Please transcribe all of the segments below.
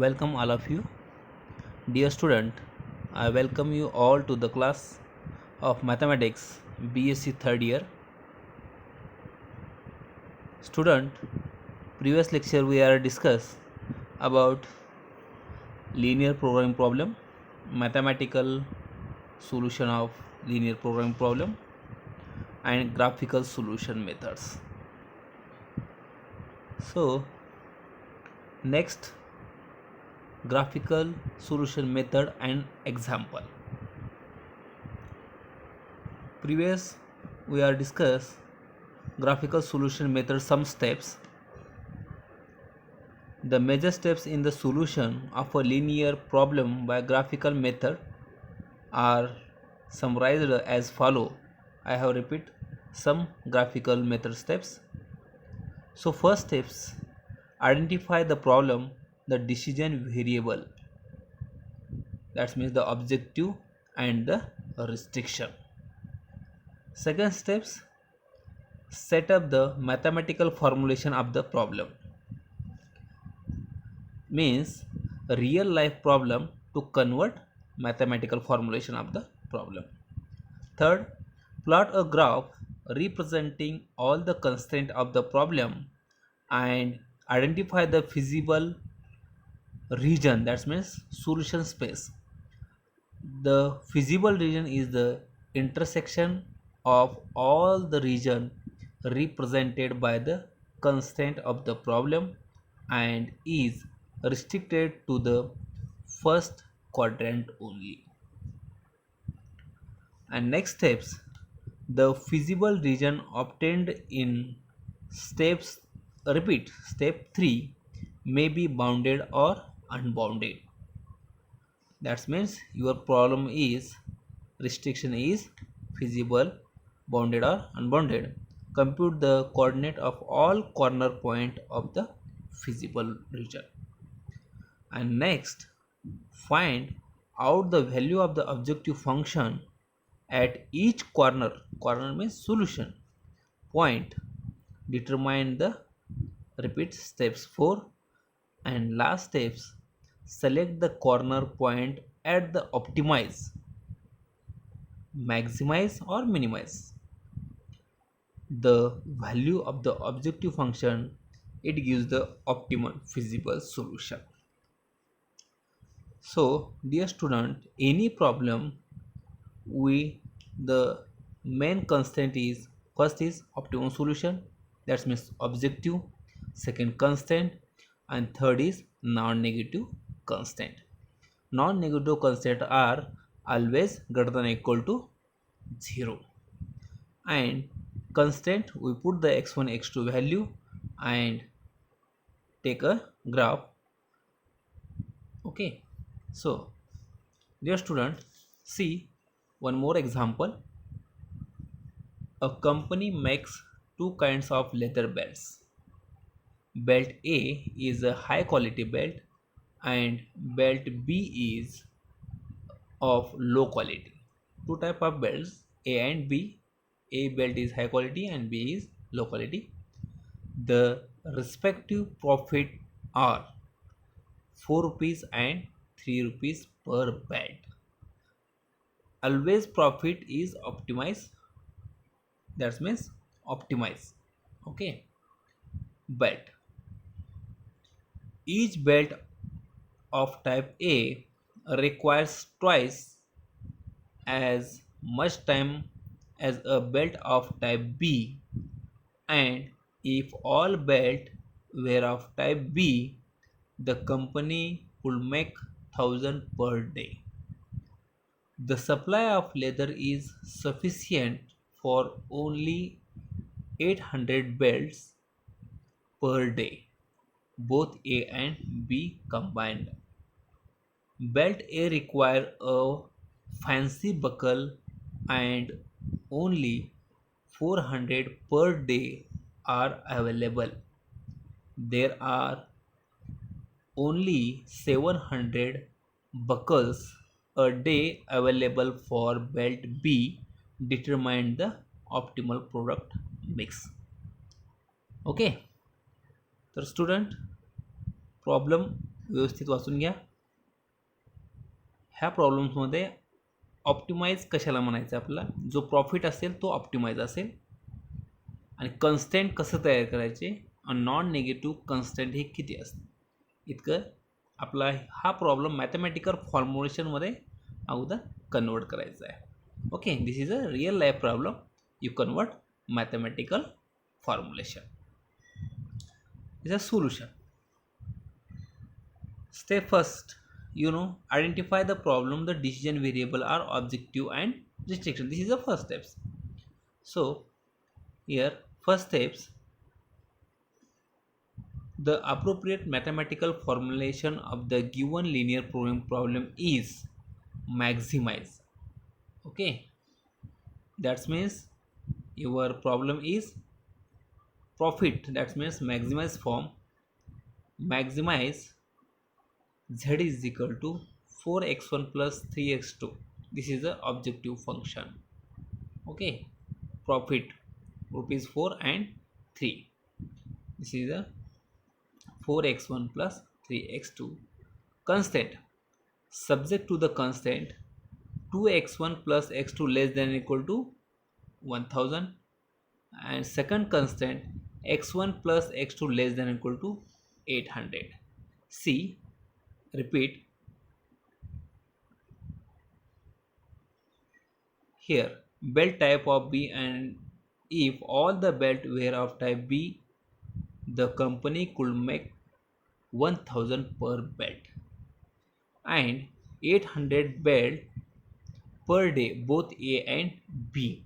Welcome all of you. Dear student, I welcome you all to the class of Mathematics BSc third year. Student, previous lecture we are discuss about linear programming problem, mathematical solution of linear programming problem and graphical solution methods. So, next graphical solution method and example. Previous we are discuss graphical solution method some steps. The major steps in the solution of a linear problem by graphical method are summarized as follow. I have repeat some graphical method steps. So first steps, identify the problem, the decision variable, that means the objective and the restriction. Second steps, set up the mathematical formulation of the problem, means a real life problem to convert mathematical formulation of the problem. Third, plot a graph representing all the constraints of the problem and identify the feasible region, that means solution space. The feasible region is the intersection of all the region represented by the constraint of the problem and is restricted to the first quadrant only. And next steps, the feasible region obtained in steps repeat step 3 may be bounded or unbounded. That means your problem is restriction is feasible, bounded or unbounded. Compute the coordinate of all corner point of the feasible region. And next, find out the value of the objective function at each corner means solution point. Determine the repeat steps 4 and last steps, select the corner point at the optimize, maximize or minimize the value of the objective function. It gives the optimal feasible solution. So dear student, any problem we the main constraint is first is optimum solution, that means objective, second constraint, and third is non-negative constraint. Non-negative constraint are always greater than or equal to 0, and constraint we put the x1 x2 value and take a graph. Okay, so dear student, see one more example. A company makes two kinds of leather belts. Belt A is a high quality belt and belt B is of low quality. Two type of belts, A and B. A belt is high quality and B is low quality. The respective profit are 4 rupees and 3 rupees per belt. Always profit is optimized, that means optimize. Okay, belt, each belt of type A requires twice as much time as a belt of type B, and if all belt were of type B, the company would make 1000 per day. The supply of leather is sufficient for only 800 belts per day, both A and B combined. Belt A require a fancy buckle and only 400 per day are available. There are only 700 buckles a day available for belt B. Determine the optimal product mix. Okay, so student, problem व्यवस्थित वाचून घ्या. ह्या प्रॉब्लेम्समध्ये optimise कशाला म्हणायचं आपला, जो profit असेल तो ऑप्टिमाइज असेल. आणि कन्स्टंट कसं तयार करायचे आणि नॉन निगेटिव्ह कन्स्टंट हे किती असतं इतकं आपला हा प्रॉब्लेम मॅथमॅटिकल फॉर्म्युलेशनमध्ये अगोदर कन्वर्ट करायचा आहे. Okay, this is a real life problem. You convert mathematical formulation. Is a solution. Step first, identify the problem, the decision variable are objective and restriction. This is the first steps. So here first steps, the appropriate mathematical formulation of the given linear problem is maximize. Okay, that means your problem is profit, that means maximize form. Maximize z is equal to 4x1 plus 3x2. This is the objective function. Okay, profit rupees 4 and 3. This is the 4x1 plus 3x2. Constant, subject to the constant 2x1 plus x2 less than or equal to 1000, and second constant x1 plus x2 less than or equal to 800. C, repeat here belt type of B, and if all the belt were of type B, the company could make 1000 per belt and 800 belt per day, both A and B.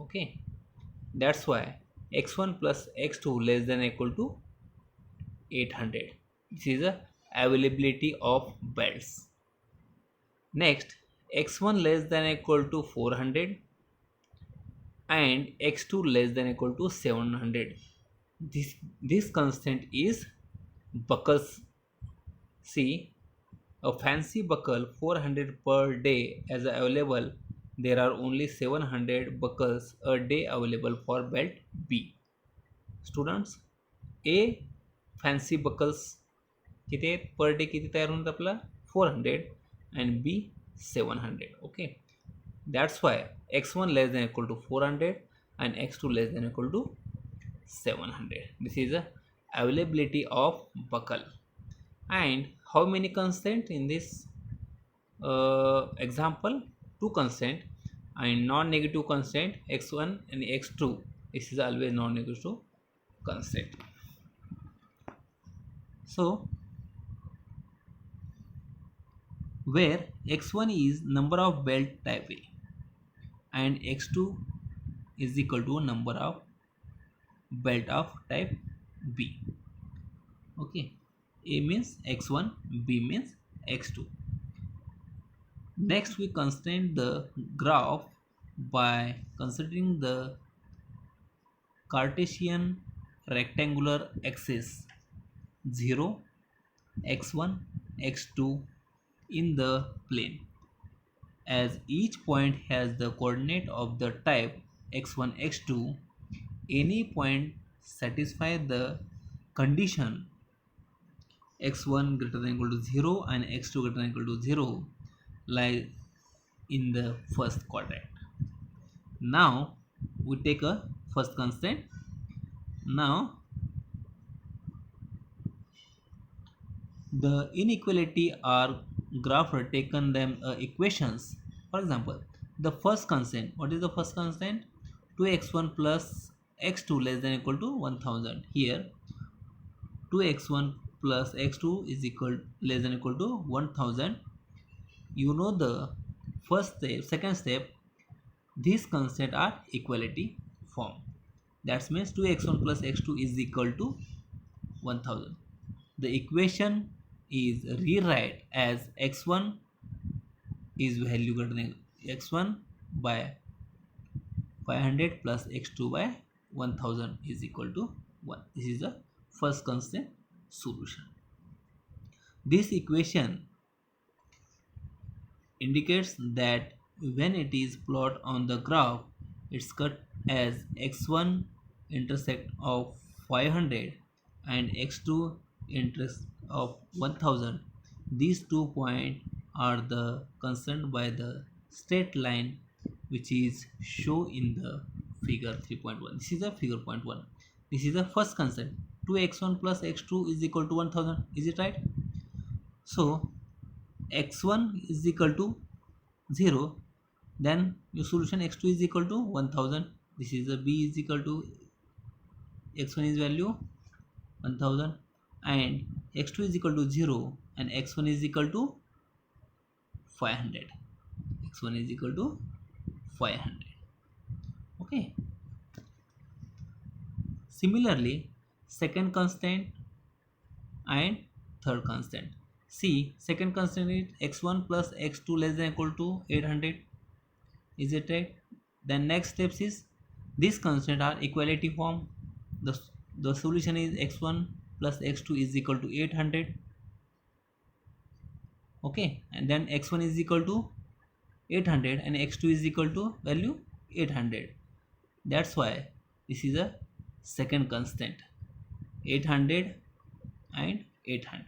Okay, that's why x1 plus x2 less than or equal to 800. This is the availability of belts. Next, x1 less than or equal to 400 and x2 less than or equal to 700. This constant is buckles. See, a fancy buckle 400 per day as available. There are only 700 buckles a day available for belt B. Students, A fancy buckles किती आहेत per day, किती तयार होतात आपला 400 and B 700. Okay, that's why x1 less than equal to 400 and x2 less than equal to 700. This is the availability of buckle. And how many constant in this example? Two constant and non-negative constant x1 and x2. This is always non-negative constant. So where x1 is number of belt type A and x2 is equal to number of belt of type B. Okay, A means x1, B means x2. Next we constrain the graph by considering the Cartesian rectangular axis 0, x1, x2 in the plane, as each point has the coordinate of the type x1, x2. Any point satisfy the condition x1 greater than equal to 0 and x2 greater than equal to 0 lie in the first quadrant. Now we take a first constant. Now the inequality are graph are taken them equations. For example, the first constant, what is the first constant? 2x1 plus x2 less than equal to 1000. Here 2x1 plus x2 is equal less than equal to 1000. You know the first step, second step, these constants are equality form. That means 2x1 plus x2 is equal to 1000. The equation is rewrite as x1 is value greater than x1 by 500 plus x2 by 1000 is equal to 1. This is the first constant solution. This equation indicates that when it is plotted on the graph, it's cut as x1 intersect of 500 and x2 interest of 1000. These 2 points are the concerned by the straight line which is shown in the figure 3.1. This is the figure point 1. This is the first constant. 2x1 plus x2 is equal to 1000. Is it right? So x1 is equal to 0. Then your solution x2 is equal to 1000. This is the b is equal to x1 is value 1000 and x2 is equal to 0 and x1 is equal to 500. X1 is equal to 500. Okay. Similarly, second constant and third constant. See, second constant is x1 plus x2 less than equal to 800. Is it right? Then next steps is these constant are equality form. The, the solution is x1 plus x2 is equal to 800. Okay, and then x1 is equal to 800 and x2 is equal to value 800. That's why this is a second constant 800 and 800.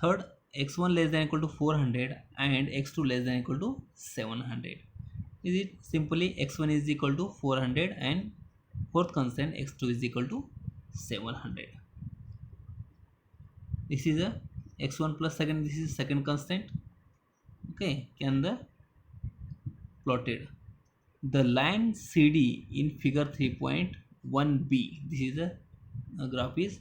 Third, x1 less than equal to 400 and x2 less than equal to 700. Is it simply x1 is equal to 400 and fourth constant x2 is equal to 700. This is a x1 plus second, this is second constant. Okay, can the plotted the line CD in figure 3.1b, this is a graph is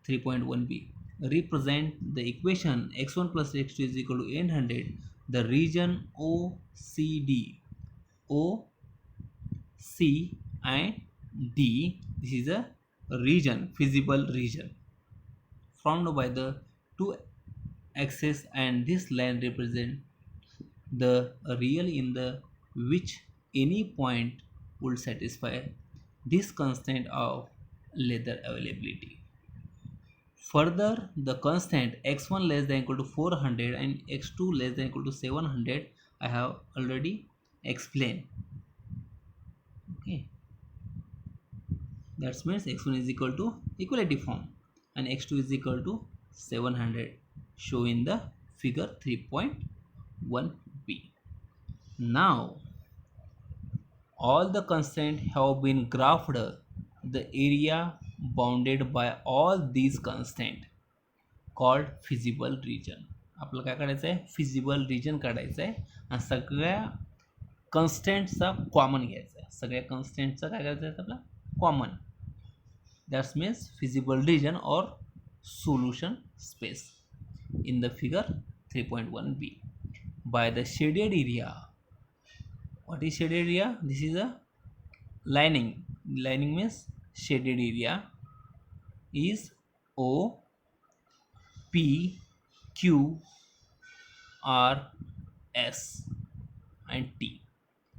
3.1b, represent the equation x1 plus x2 is equal to 800. The region OCD, O, C and D, this is a region, feasible region formed by the two axes, and this line represent the real in the which any point would satisfy this constant of leather availability. Further, the constant x1 less than equal to 400 and x2 less than equal to 700 I have already explained. Okay, that means x1 is equal to equality form and x2 is equal to 700 shown in the figure 3.1b. Now all the constraints have been graphed. The area bounded by all these constraints called feasible region. आपल्याला काय काढायचं आहे, feasible region काढायचं आहे आणि सगळ्या कन्स्टंटचा common घ्यायचा आहे. सगळ्या कन्स्टंटचा काय करायचं आहे आपला common. That's means feasible region और solution space in the figure 3.1b by the shaded area. What is shaded area? This is a lining. Lining means shaded area is O, P, Q, R, S and T.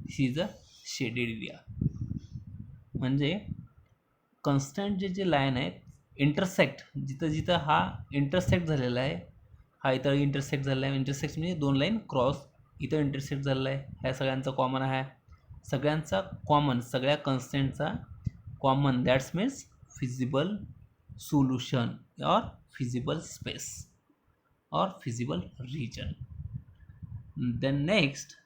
This is a shaded area. म्हणजे constant जे line आहेत intersect, जिथं जिथं हा intersect झालेला आहे, हा इथं intersect झालेला आहे. इंटरसेक्ट म्हणजे दोन लाईन क्रॉस, इथं इंटरसेक्ट झालेला आहे. ह्या सगळ्यांचा कॉमन आहे, सगळ्यांचा कॉमन, सगळ्या कन्स्टंटचा common. That's means feasible solution और फिजिबल स्पेस और feasible region. Then next,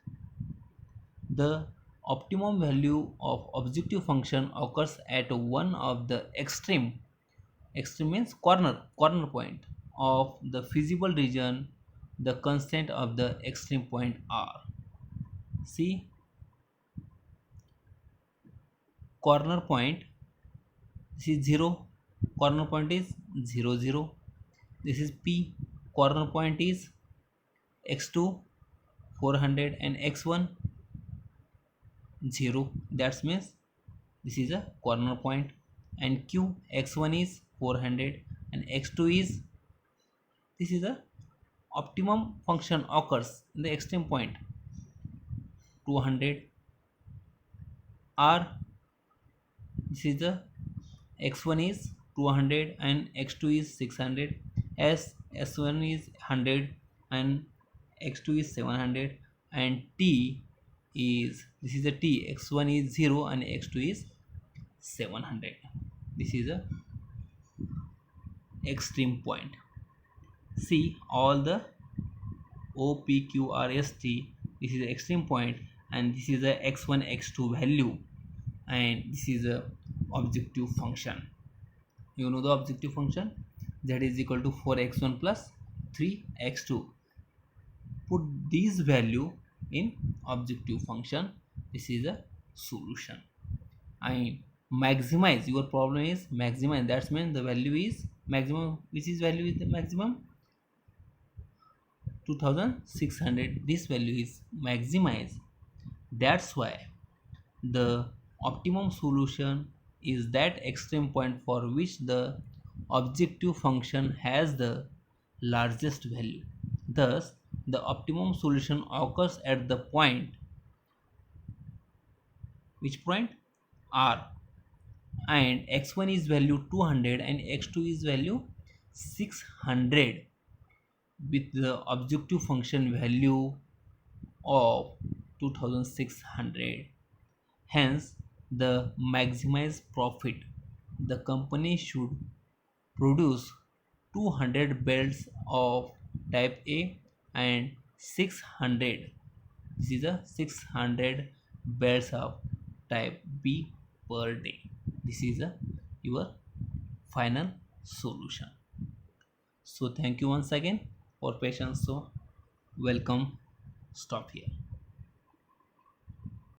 the optimum value of objective function occurs at one of the extreme means corner point of the feasible region. The constant of the extreme point are, see, corner point, this is 0, corner point is 0 0. This is P, corner point is x2 400 and x1 0. That means this is a corner point. And Q, x1 is 400 and x2 is, this is a optimum function occurs in the extreme point 200. R, this is the x1 is 200 and x2 is 600. S1 is 100 and x2 is 700. And T is, this is a T, x1 is 0 and x2 is 700. This is a extreme point. See all the O, P, Q, R, S, T. This is the extreme point, and this is the x1, x2 value, and this is a objective function. You know the objective function, that is equal to 4x1 plus 3x2. Put this value in objective function. This is a solution. And maximize, your problem is maximize, that means the value is maximum, which is value is the maximum 2600. This value is maximize. That's why the optimum solution is that extreme point for which the objective function has the largest value. Thus, the optimum solution occurs at the point, which point? R, and x1 is value 200 and x2 is value 600 with the objective function value of 2600. Hence, the maximized profit, the company should produce 200 belts of type A and 600, this is a 600 belts of type B per day. This is your final solution. So thank you once again for patience. So welcome. Stop here.